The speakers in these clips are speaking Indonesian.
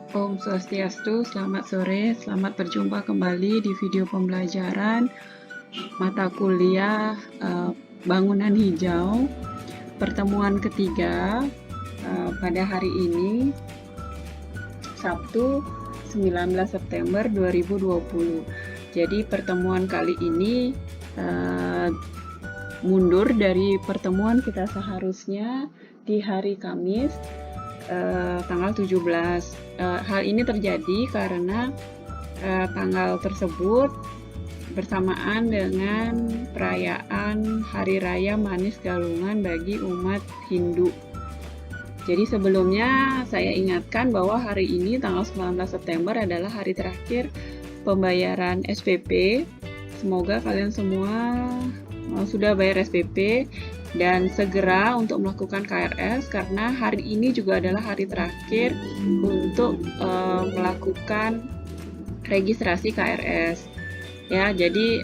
Om Swastiastu, selamat sore, selamat berjumpa kembali di video pembelajaran mata kuliah bangunan hijau pertemuan ketiga pada hari ini, Sabtu 19 September 2020. Jadi pertemuan kali ini mundur dari pertemuan kita seharusnya di hari Kamis tanggal 17. Hal ini terjadi karena tanggal tersebut bersamaan dengan perayaan Hari Raya Manis Galungan bagi umat Hindu. Jadi sebelumnya saya ingatkan bahwa hari ini tanggal 19 September adalah hari terakhir pembayaran SPP. Semoga kalian semua sudah bayar SPP dan segera untuk melakukan KRS, karena hari ini juga adalah hari terakhir untuk melakukan registrasi KRS ya. Jadi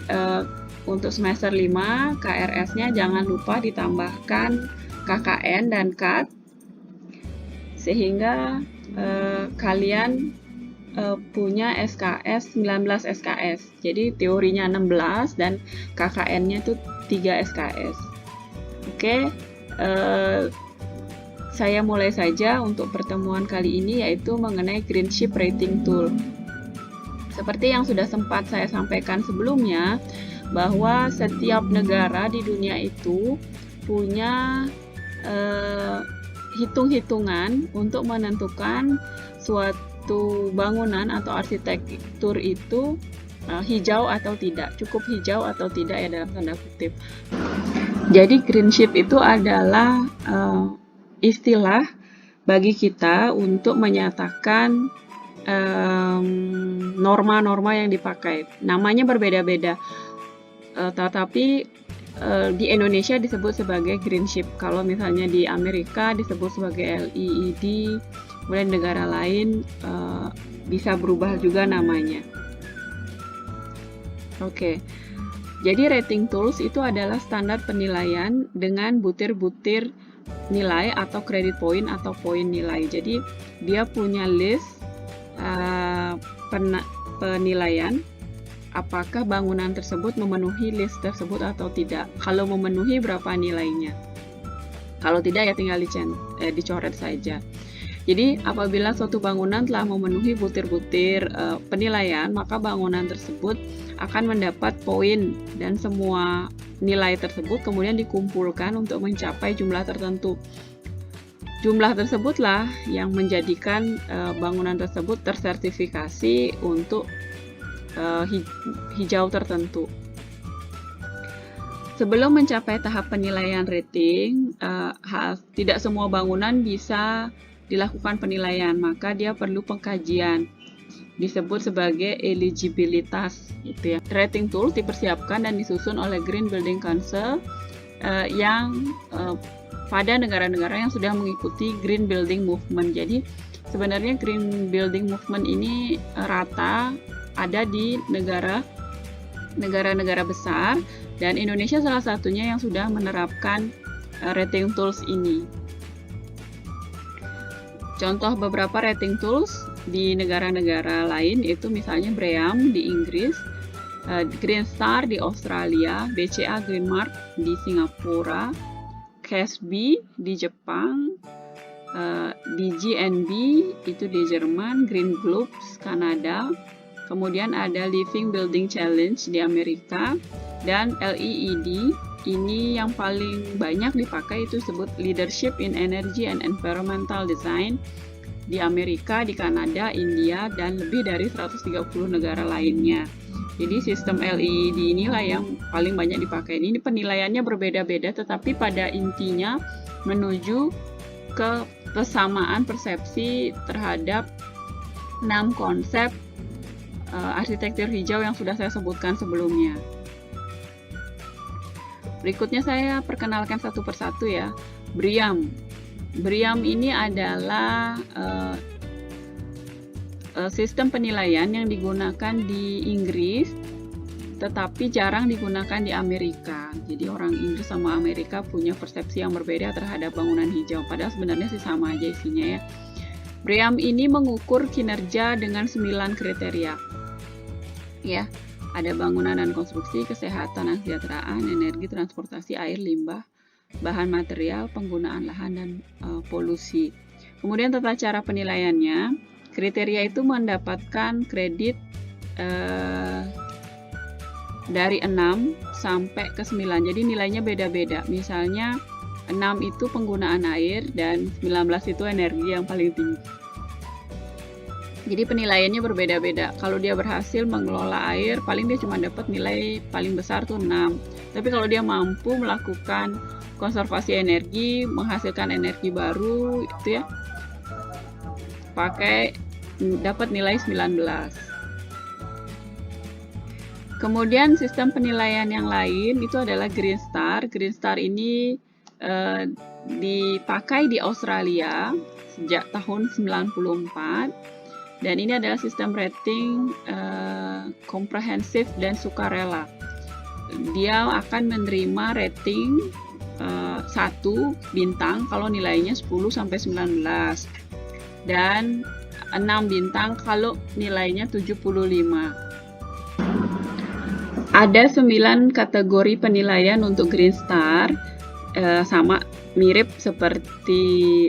untuk semester 5 KRS-nya jangan lupa ditambahkan KKN dan KAT sehingga kalian punya SKS 19 SKS. Jadi teorinya 16 dan KKN-nya itu 3 SKS. Oke, saya mulai saja untuk pertemuan kali ini, yaitu mengenai Greenship Rating Tool. Seperti yang sudah sempat saya sampaikan sebelumnya, bahwa setiap negara di dunia itu punya hitung-hitungan untuk menentukan suatu bangunan atau arsitektur itu hijau atau tidak, cukup hijau atau tidak ya, dalam tanda kutip. Jadi Greenship itu adalah istilah bagi kita untuk menyatakan norma-norma yang dipakai. Namanya berbeda-beda, tetapi di Indonesia disebut sebagai Greenship. Kalau misalnya di Amerika disebut sebagai LEED, kemudian negara lain bisa berubah juga namanya. Oke. Jadi rating tools itu adalah standar penilaian dengan butir-butir nilai atau credit point atau poin nilai. Jadi dia punya list penilaian apakah bangunan tersebut memenuhi list tersebut atau tidak. Kalau memenuhi, berapa nilainya. Kalau tidak ya tinggal dicoret saja. Jadi apabila suatu bangunan telah memenuhi butir-butir penilaian, maka bangunan tersebut akan mendapat poin, dan semua nilai tersebut kemudian dikumpulkan untuk mencapai jumlah tertentu. Jumlah tersebutlah yang menjadikan bangunan tersebut tersertifikasi untuk hijau tertentu. Sebelum mencapai tahap penilaian rating, tidak semua bangunan bisa dilakukan penilaian, maka dia perlu pengkajian, disebut sebagai eligibilitas gitu ya. Rating tools dipersiapkan dan disusun oleh Green Building Council yang pada negara-negara yang sudah mengikuti Green Building Movement. Jadi sebenarnya Green Building Movement ini rata ada di negara-negara besar, dan Indonesia salah satunya yang sudah menerapkan rating tools ini. Contoh beberapa rating tools di negara-negara lain itu misalnya BREEAM di Inggris, Green Star di Australia, BCA Green Mark di Singapura, CASB di Jepang, DGNB itu di Jerman, Green Globes Kanada, kemudian ada Living Building Challenge di Amerika, dan LEED ini yang paling banyak dipakai itu disebut Leadership in Energy and Environmental Design di Amerika, di Kanada, India, dan lebih dari 130 negara lainnya. Jadi sistem LEED inilah yang paling banyak dipakai. Ini penilaiannya berbeda-beda, tetapi pada intinya menuju ke kesamaan persepsi terhadap 6 konsep arsitektur hijau yang sudah saya sebutkan sebelumnya. Berikutnya saya perkenalkan satu persatu ya. BREEAM. BREEAM ini adalah sistem penilaian yang digunakan di Inggris, tetapi jarang digunakan di Amerika. Jadi orang Inggris sama Amerika punya persepsi yang berbeda terhadap bangunan hijau, padahal sebenarnya sih sama aja isinya ya. BREEAM ini mengukur kinerja dengan 9 kriteria. Ya, ada bangunan dan konstruksi, kesehatan dan kesejahteraan, energi, transportasi, air, limbah, bahan material, penggunaan lahan, dan polusi. Kemudian tata cara penilaiannya, kriteria itu mendapatkan kredit dari 6 sampai ke 9. Jadi nilainya beda-beda. Misalnya 6 itu penggunaan air dan 19 itu energi yang paling tinggi. Jadi penilaiannya berbeda-beda. Kalau dia berhasil mengelola air, paling dia cuma dapat nilai paling besar tuh 6. Tapi kalau dia mampu melakukan konservasi energi, menghasilkan energi baru, itu ya, dapat nilai 19. Kemudian sistem penilaian yang lain itu adalah Green Star. Green Star ini dipakai di Australia sejak tahun 94, dan ini adalah sistem rating komprehensif dan sukarela. Dia akan menerima rating 1 bintang kalau nilainya 10 sampai 19 dan 6 bintang kalau nilainya 75. Ada 9 kategori penilaian untuk Green Star, sama mirip seperti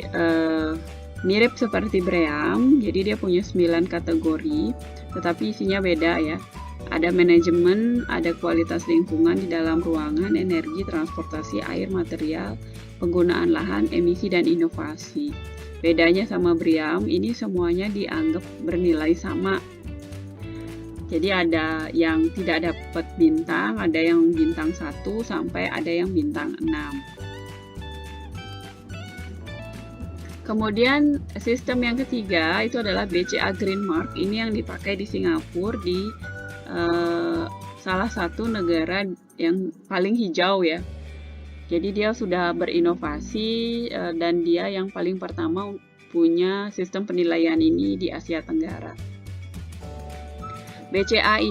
BREEAM. Jadi dia punya 9 kategori, tetapi isinya beda ya. Ada manajemen, ada kualitas lingkungan di dalam ruangan, energi, transportasi, air, material, penggunaan lahan, emisi, dan inovasi. Bedanya sama BREEAM, ini semuanya dianggap bernilai sama. Jadi ada yang tidak dapat bintang, ada yang bintang 1 sampai ada yang bintang 6. Kemudian sistem yang ketiga itu adalah BCA Green Mark. Ini yang dipakai di Singapura, di salah satu negara yang paling hijau ya. Jadi dia sudah berinovasi dan dia yang paling pertama punya sistem penilaian ini di Asia Tenggara. BCA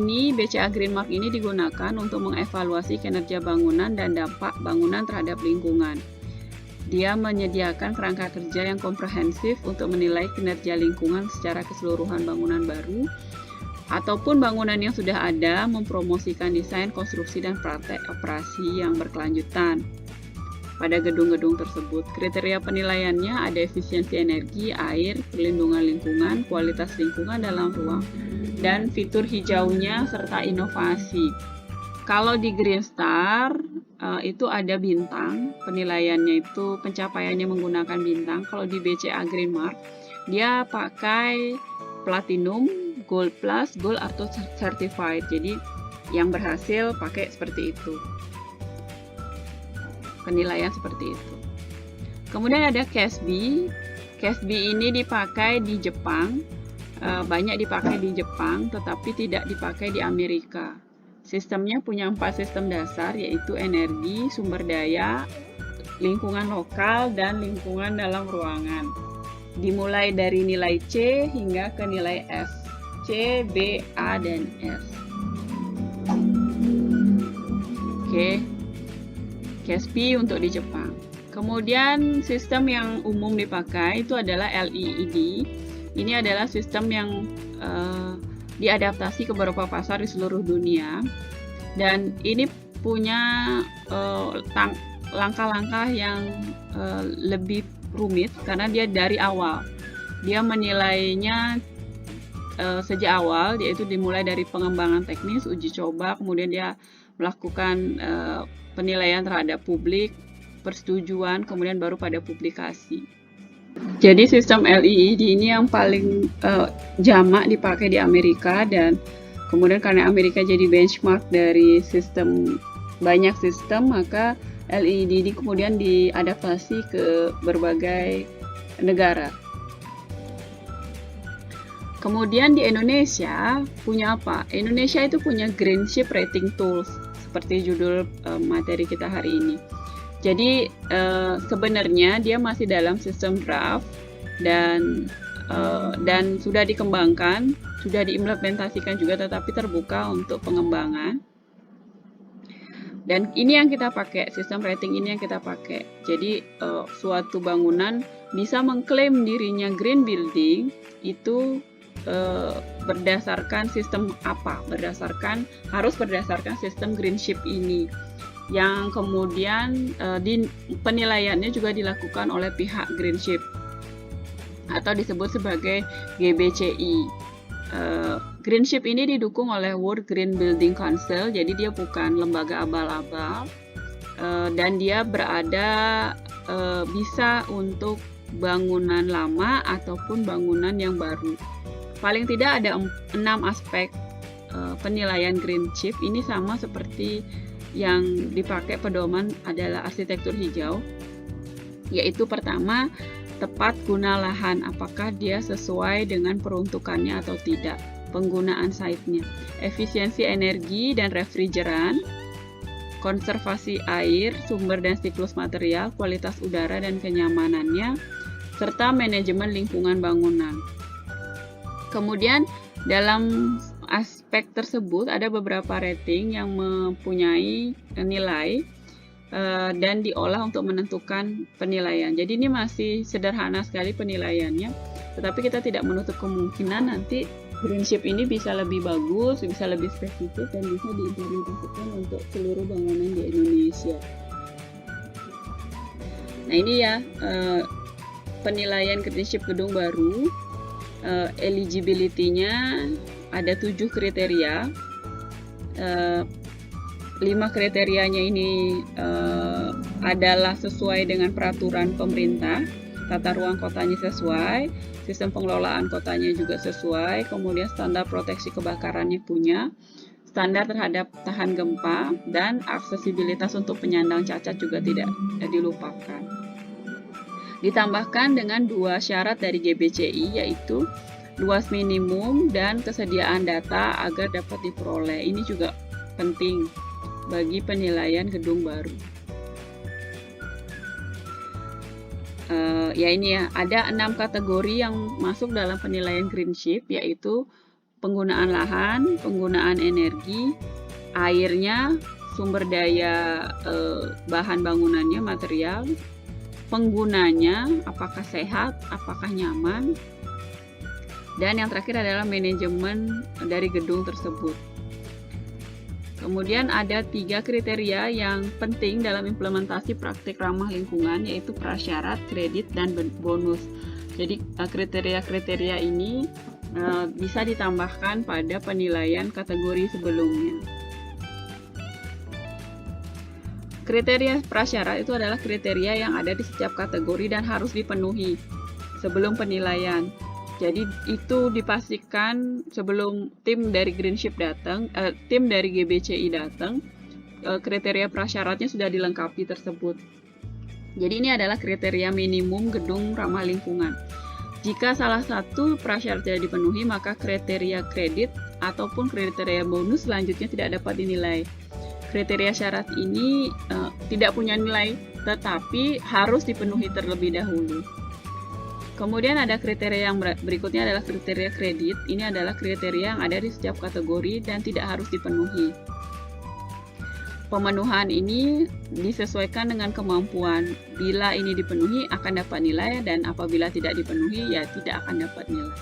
Green Mark ini digunakan untuk mengevaluasi kinerja bangunan dan dampak bangunan terhadap lingkungan. Dia menyediakan kerangka kerja yang komprehensif untuk menilai kinerja lingkungan secara keseluruhan bangunan baru ataupun bangunan yang sudah ada, mempromosikan desain, konstruksi, dan praktek operasi yang berkelanjutan pada gedung-gedung tersebut. Kriteria penilaiannya ada efisiensi energi, air, perlindungan lingkungan, kualitas lingkungan dalam ruang, dan fitur hijaunya serta inovasi. Kalau di Green Star itu ada bintang, penilaiannya itu pencapaiannya menggunakan bintang. Kalau di BCA Green Mark dia pakai Platinum, Gold Plus, Gold atau Certified. Jadi yang berhasil pakai seperti itu. Penilaian seperti itu. Kemudian ada CASB. CASB ini dipakai di Jepang. Banyak dipakai di Jepang, tetapi tidak dipakai di Amerika. Sistemnya punya 4 sistem dasar, yaitu energi, sumber daya, lingkungan lokal, dan lingkungan dalam ruangan. Dimulai dari nilai C hingga ke nilai S. C, B, A, dan S. Oke. CASB untuk di Jepang. Kemudian sistem yang umum dipakai itu adalah LEED. Ini adalah sistem yang diadaptasi ke beberapa pasar di seluruh dunia, dan ini punya langkah-langkah yang lebih rumit karena dia dari awal. Dia menilainya sejak awal, yaitu dimulai dari pengembangan teknis, uji coba, kemudian dia melakukan penilaian terhadap publik, persetujuan, kemudian baru pada publikasi. Jadi sistem LEED ini yang paling jamak dipakai di Amerika, dan kemudian karena Amerika jadi benchmark dari banyak sistem, maka LED ini kemudian diadaptasi ke berbagai negara. Kemudian di Indonesia punya apa? Indonesia itu punya Greenship Rating Tools, seperti judul materi kita hari ini. Jadi sebenarnya dia masih dalam sistem draft dan sudah dikembangkan, sudah diimplementasikan juga, tetapi terbuka untuk pengembangan. Dan ini yang kita pakai, sistem rating ini yang kita pakai. Jadi suatu bangunan bisa mengklaim dirinya green building itu berdasarkan sistem apa? Harus berdasarkan sistem greenship ini, yang kemudian penilaiannya juga dilakukan oleh pihak greenship atau disebut sebagai GBCI. Greenship ini didukung oleh World Green Building Council, jadi dia bukan lembaga abal-abal, dan dia berada bisa untuk bangunan lama ataupun bangunan yang baru. Paling tidak ada 6 aspek penilaian greenship. Ini sama seperti yang dipakai pedoman adalah arsitektur hijau, yaitu pertama, tepat guna lahan, apakah dia sesuai dengan peruntukannya atau tidak, penggunaan site-nya, efisiensi energi dan refrigeran, konservasi air, sumber dan siklus material, kualitas udara dan kenyamanannya, serta manajemen lingkungan bangunan. Kemudian dalam aspek tersebut ada beberapa rating yang mempunyai nilai dan diolah untuk menentukan penilaian. Jadi ini masih sederhana sekali penilaiannya, tetapi kita tidak menutup kemungkinan nanti greenship ini bisa lebih bagus, bisa lebih spesifik, dan bisa diimplementasikan untuk seluruh bangunan di Indonesia. Nah ini ya penilaian greenship gedung baru. Eligibility-nya ada 7 kriteria. 5 kriterianya ini adalah sesuai dengan peraturan pemerintah, tata ruang kotanya sesuai, sistem pengelolaan kotanya juga sesuai, kemudian standar proteksi kebakarannya punya, standar terhadap tahan gempa, dan aksesibilitas untuk penyandang cacat juga tidak dilupakan. Ditambahkan dengan 2 syarat dari GBCI, yaitu luas minimum dan kesediaan data agar dapat diperoleh. Ini juga penting bagi penilaian gedung baru. Ada 6 kategori yang masuk dalam penilaian greenship, yaitu penggunaan lahan, penggunaan energi, airnya, sumber daya bahan bangunannya, material, penggunanya, apakah sehat, apakah nyaman, dan yang terakhir adalah manajemen dari gedung tersebut. Kemudian ada 3 kriteria yang penting dalam implementasi praktik ramah lingkungan, yaitu prasyarat, kredit, dan bonus. Jadi kriteria-kriteria ini bisa ditambahkan pada penilaian kategori sebelumnya. Kriteria prasyarat itu adalah kriteria yang ada di setiap kategori dan harus dipenuhi sebelum penilaian. Jadi itu dipastikan sebelum tim dari greenship datang, tim dari GBCI datang, kriteria prasyaratnya sudah dilengkapi tersebut. Jadi ini adalah kriteria minimum gedung ramah lingkungan. Jika salah satu prasyarat tidak dipenuhi, maka kriteria kredit ataupun kriteria bonus selanjutnya tidak dapat dinilai. Kriteria syarat ini tidak punya nilai, tetapi harus dipenuhi terlebih dahulu. Kemudian ada kriteria yang berikutnya adalah kriteria kredit. Ini adalah kriteria yang ada di setiap kategori dan tidak harus dipenuhi. Pemenuhan ini disesuaikan dengan kemampuan. Bila ini dipenuhi akan dapat nilai, dan apabila tidak dipenuhi ya tidak akan dapat nilai.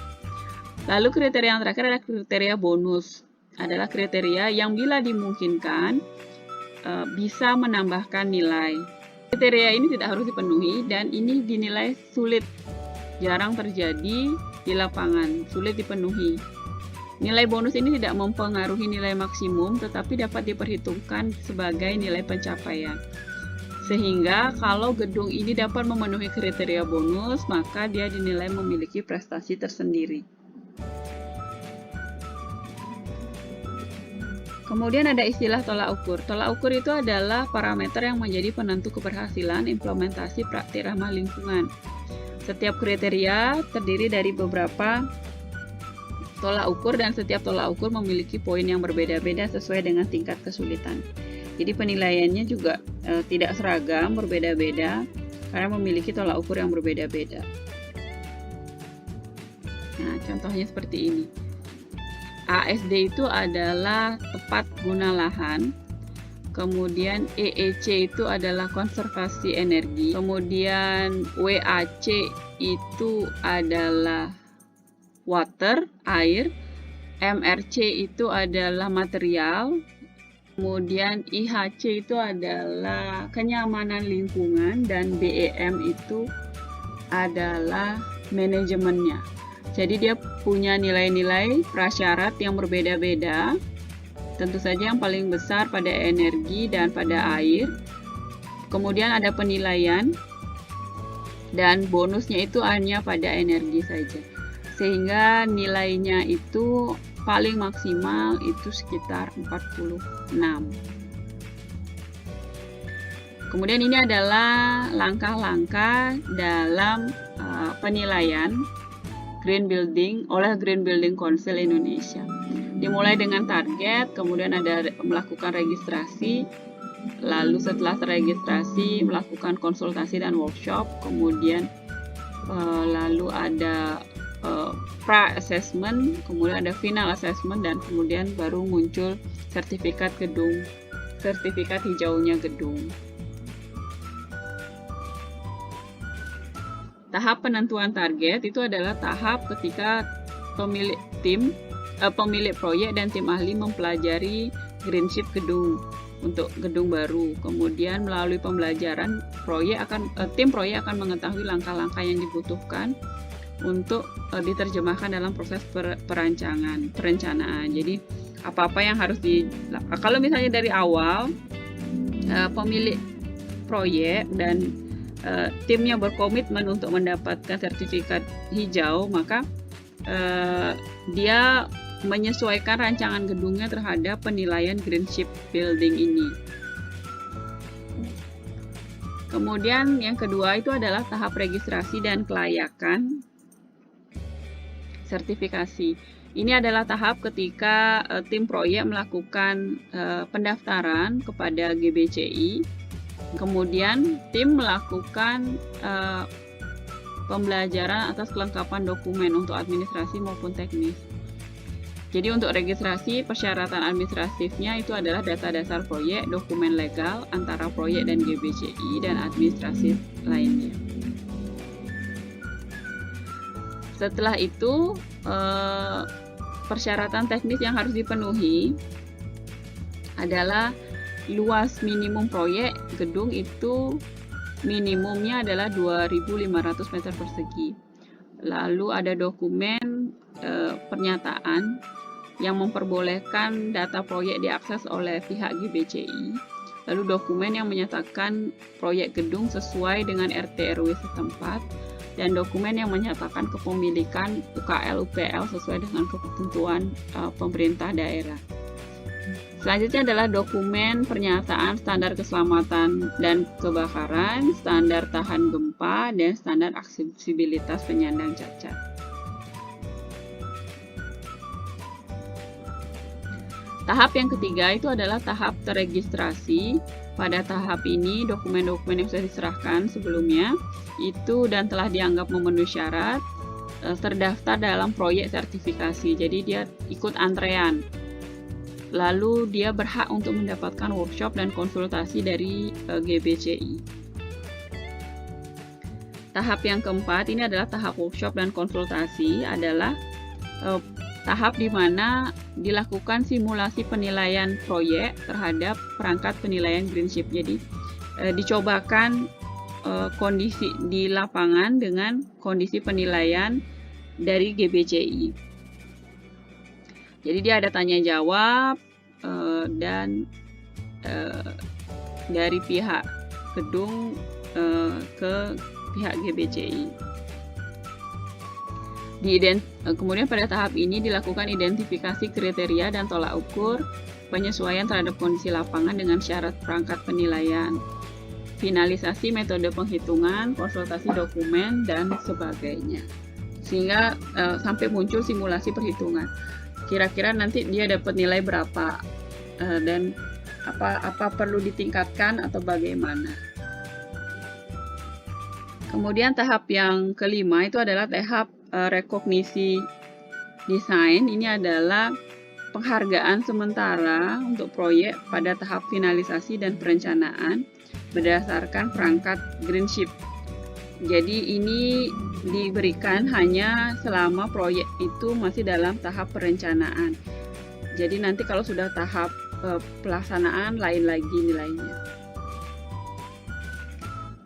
Lalu kriteria yang terakhir adalah kriteria bonus. Adalah kriteria yang bila dimungkinkan bisa menambahkan nilai. Kriteria ini tidak harus dipenuhi dan ini dinilai sulit, jarang terjadi di lapangan, sulit dipenuhi. Nilai bonus ini tidak mempengaruhi nilai maksimum, tetapi dapat diperhitungkan sebagai nilai pencapaian. Sehingga kalau gedung ini dapat memenuhi kriteria bonus, maka dia dinilai memiliki prestasi tersendiri. Kemudian ada istilah tolak ukur. Tolak ukur itu adalah parameter yang menjadi penentu keberhasilan implementasi praktik ramah lingkungan. Setiap kriteria terdiri dari beberapa tolak ukur dan setiap tolak ukur memiliki poin yang berbeda-beda sesuai dengan tingkat kesulitan. Jadi penilaiannya juga tidak seragam, berbeda-beda karena memiliki tolak ukur yang berbeda-beda. Nah, contohnya seperti ini. ASD itu adalah tepat guna lahan. kemudian EEC itu adalah konservasi energi, kemudian WAC itu adalah water, air, MRC itu adalah material, kemudian IHC itu adalah kenyamanan lingkungan, dan BEM itu adalah manajemennya. Jadi dia punya nilai-nilai prasyarat yang berbeda-beda. Tentu saja yang paling besar pada energi dan pada air. Kemudian ada penilaian, dan bonusnya itu hanya pada energi saja. Sehingga nilainya itu paling maksimal itu sekitar 46. Kemudian ini adalah langkah-langkah dalam penilaian Green Building oleh Green Building Council Indonesia. Dimulai dengan target, kemudian ada melakukan registrasi, lalu setelah terregistrasi melakukan konsultasi dan workshop, kemudian lalu ada pra-assessment, kemudian ada final assessment, dan kemudian baru muncul sertifikat gedung, sertifikat hijaunya gedung. Tahap penentuan target itu adalah tahap ketika pemilik proyek dan tim ahli mempelajari greenship gedung untuk gedung baru. Kemudian melalui pembelajaran tim proyek akan mengetahui langkah-langkah yang dibutuhkan untuk diterjemahkan dalam proses perencanaan. Jadi apa-apa yang harus kalau misalnya dari awal pemilik proyek dan timnya berkomitmen untuk mendapatkan sertifikat hijau, maka dia menyesuaikan rancangan gedungnya terhadap penilaian greenship building ini. Kemudian yang kedua itu adalah tahap registrasi dan kelayakan sertifikasi. Ini adalah tahap ketika tim proyek melakukan pendaftaran kepada GBCI, kemudian tim melakukan pembelajaran atas kelengkapan dokumen untuk administrasi maupun teknis. Jadi untuk registrasi, persyaratan administratifnya itu adalah data dasar proyek, dokumen legal antara proyek dan GBCI, dan administratif lainnya. Setelah itu, persyaratan teknis yang harus dipenuhi adalah luas minimum proyek gedung itu minimumnya adalah 2.500 meter persegi. Lalu ada dokumen pernyataan yang memperbolehkan data proyek diakses oleh pihak GBCI. Lalu dokumen yang menyatakan proyek gedung sesuai dengan RT RW setempat, dan dokumen yang menyatakan kepemilikan UKL UPL sesuai dengan ketentuan pemerintah daerah. Selanjutnya adalah dokumen pernyataan standar keselamatan dan kebakaran, standar tahan gempa, dan standar aksesibilitas penyandang cacat. Tahap yang ketiga itu adalah tahap terregistrasi. Pada tahap ini, dokumen-dokumen yang sudah diserahkan sebelumnya itu dan telah dianggap memenuhi syarat terdaftar dalam proyek sertifikasi. Jadi dia ikut antrean. Lalu dia berhak untuk mendapatkan workshop dan konsultasi dari GBCI. Tahap yang keempat ini adalah tahap workshop dan konsultasi, adalah tahap di mana dilakukan simulasi penilaian proyek terhadap perangkat penilaian greenship. Jadi dicobakan kondisi di lapangan dengan kondisi penilaian dari GBCI. Jadi dia ada tanya jawab dan dari pihak gedung ke pihak GBCI. Kemudian pada tahap ini dilakukan identifikasi kriteria dan tolak ukur penyesuaian terhadap kondisi lapangan dengan syarat perangkat penilaian, finalisasi metode penghitungan, konsultasi dokumen, dan sebagainya. Sehingga sampai muncul simulasi perhitungan. Kira-kira nanti dia dapat nilai berapa dan apa perlu ditingkatkan atau bagaimana. Kemudian tahap yang kelima itu adalah tahap rekognisi desain. Ini adalah penghargaan sementara untuk proyek pada tahap finalisasi dan perencanaan berdasarkan perangkat Greenship. Jadi ini diberikan hanya selama proyek itu masih dalam tahap perencanaan. Jadi nanti kalau sudah tahap pelaksanaan lain lagi nilainya.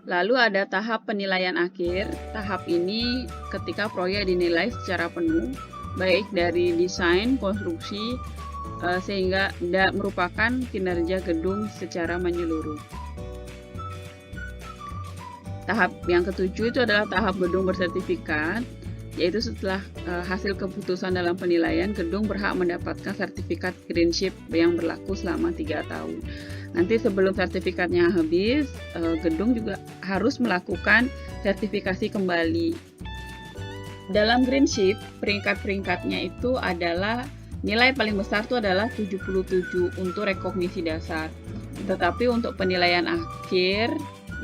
Lalu ada tahap penilaian akhir. Tahap ini ketika proyek dinilai secara penuh, baik dari desain, konstruksi, sehingga merupakan kinerja gedung secara menyeluruh. Tahap yang ketujuh itu adalah tahap gedung bersertifikat, yaitu setelah hasil keputusan dalam penilaian, gedung berhak mendapatkan sertifikat Greenship yang berlaku selama 3 tahun. Nanti sebelum sertifikatnya habis, gedung juga harus melakukan sertifikasi kembali. Dalam Greenship, peringkat-peringkatnya itu adalah nilai paling besar itu adalah 77 untuk rekognisi dasar. Tetapi untuk penilaian akhir,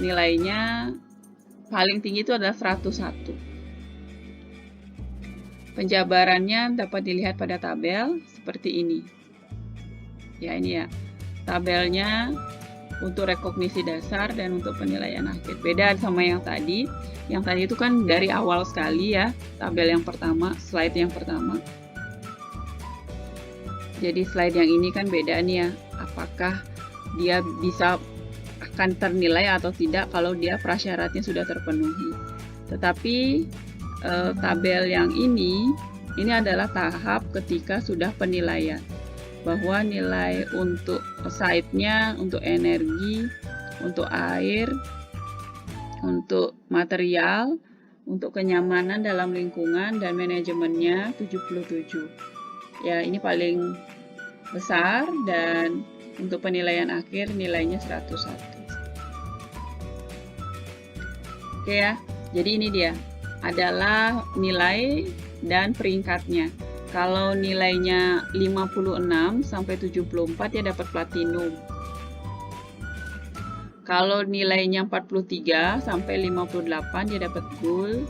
nilainya paling tinggi itu adalah 101. Penjabarannya dapat dilihat pada tabel seperti ini. Ya, ini ya. Tabelnya untuk rekognisi dasar dan untuk penilaian akhir. Beda sama yang tadi. Yang tadi itu kan dari awal sekali ya, tabel yang pertama, slide yang pertama. Jadi slide yang ini kan beda nih ya, apakah dia bisa akan ternilai atau tidak kalau dia prasyaratnya sudah terpenuhi. Tetapi tabel yang ini adalah tahap ketika sudah penilaian. Bahwa nilai untuk site-nya, untuk energi, untuk air, untuk material, untuk kenyamanan dalam lingkungan dan manajemennya 77. Ya, ini paling besar dan untuk penilaian akhir nilainya 101. Oke ya, jadi ini dia adalah nilai dan peringkatnya. Kalau nilainya 56 sampai 74 ya dapat platinum. Kalau nilainya 43 sampai 58 dia dapat gold,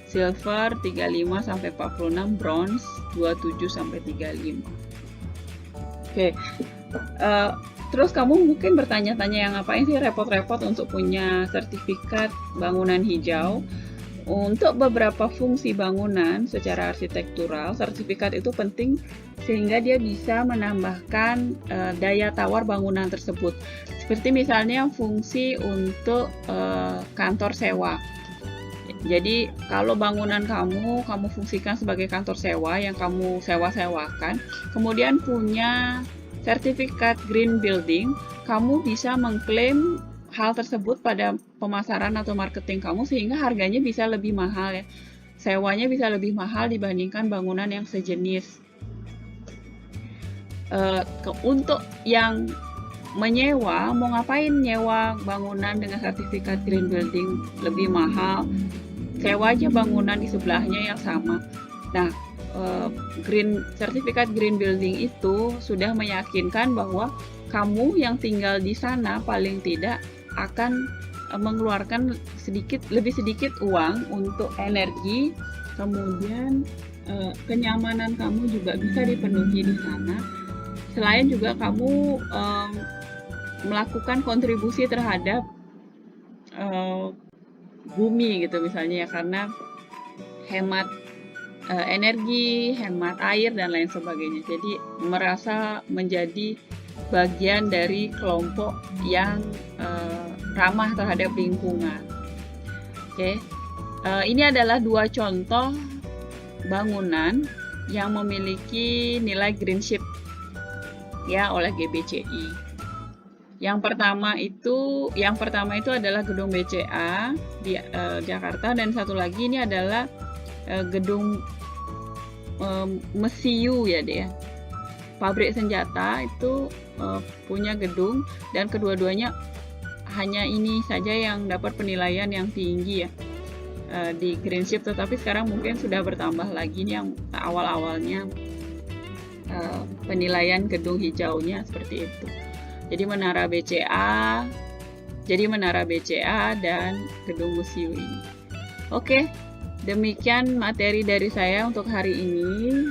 silver 35 sampai 46, bronze 27 sampai 35. Oke. Terus kamu mungkin bertanya-tanya yang ngapain sih repot-repot untuk punya sertifikat bangunan hijau? Untuk beberapa fungsi bangunan secara arsitektural, sertifikat itu penting sehingga dia bisa menambahkan daya tawar bangunan tersebut. Seperti misalnya fungsi untuk kantor sewa. Jadi kalau bangunan kamu fungsikan sebagai kantor sewa yang kamu sewa-sewakan, kemudian punya sertifikat Green Building, kamu bisa mengklaim hal tersebut pada pemasaran atau marketing kamu sehingga harganya bisa lebih mahal ya. Sewanya bisa lebih mahal dibandingkan bangunan yang sejenis. Untuk yang menyewa, mau ngapain nyewa bangunan dengan sertifikat Green Building lebih mahal? Sewa aja bangunan di sebelahnya yang sama. Nah, sertifikat Green Building itu sudah meyakinkan bahwa kamu yang tinggal di sana paling tidak akan mengeluarkan lebih sedikit uang untuk energi, kemudian kenyamanan kamu juga bisa dipenuhi di sana. Selain juga kamu melakukan kontribusi terhadap bumi gitu misalnya ya, karena hemat energi, hemat air dan lain sebagainya. Jadi merasa menjadi bagian dari kelompok yang ramah terhadap lingkungan. Oke, ini adalah 2 contoh bangunan yang memiliki nilai Greenship ya oleh GBCI. Yang pertama itu adalah gedung BCA di Jakarta, dan satu lagi ini adalah gedung Mesiu ya deh. Pabrik senjata itu punya gedung, dan kedua-duanya hanya ini saja yang dapat penilaian yang tinggi ya di Greenship, tetapi sekarang mungkin sudah bertambah lagi nih yang awal-awalnya penilaian gedung hijaunya seperti itu. Jadi menara BCA dan gedung Mesiu ini. Oke, demikian materi dari saya untuk hari ini.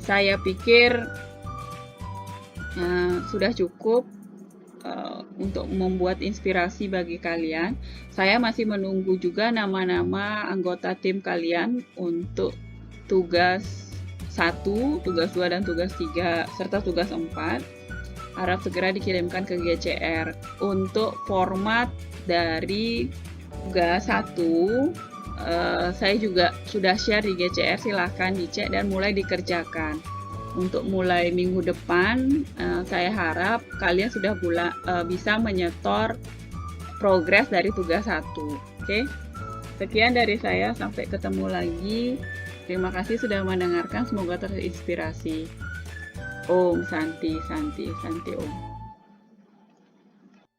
saya pikir sudah cukup untuk membuat inspirasi bagi kalian. Saya masih menunggu juga nama-nama anggota tim kalian untuk tugas 1, tugas 2, dan tugas 3, serta tugas 4. Harap segera dikirimkan ke GCR. Untuk format dari tugas 1, saya juga sudah share di GCR, silahkan dicek dan mulai dikerjakan. Untuk mulai minggu depan, saya harap kalian sudah bisa menyetor progres dari tugas 1. Oke? Sekian dari saya, sampai ketemu lagi. Terima kasih sudah mendengarkan, semoga terinspirasi. Om Santi, Santi, Santi Om.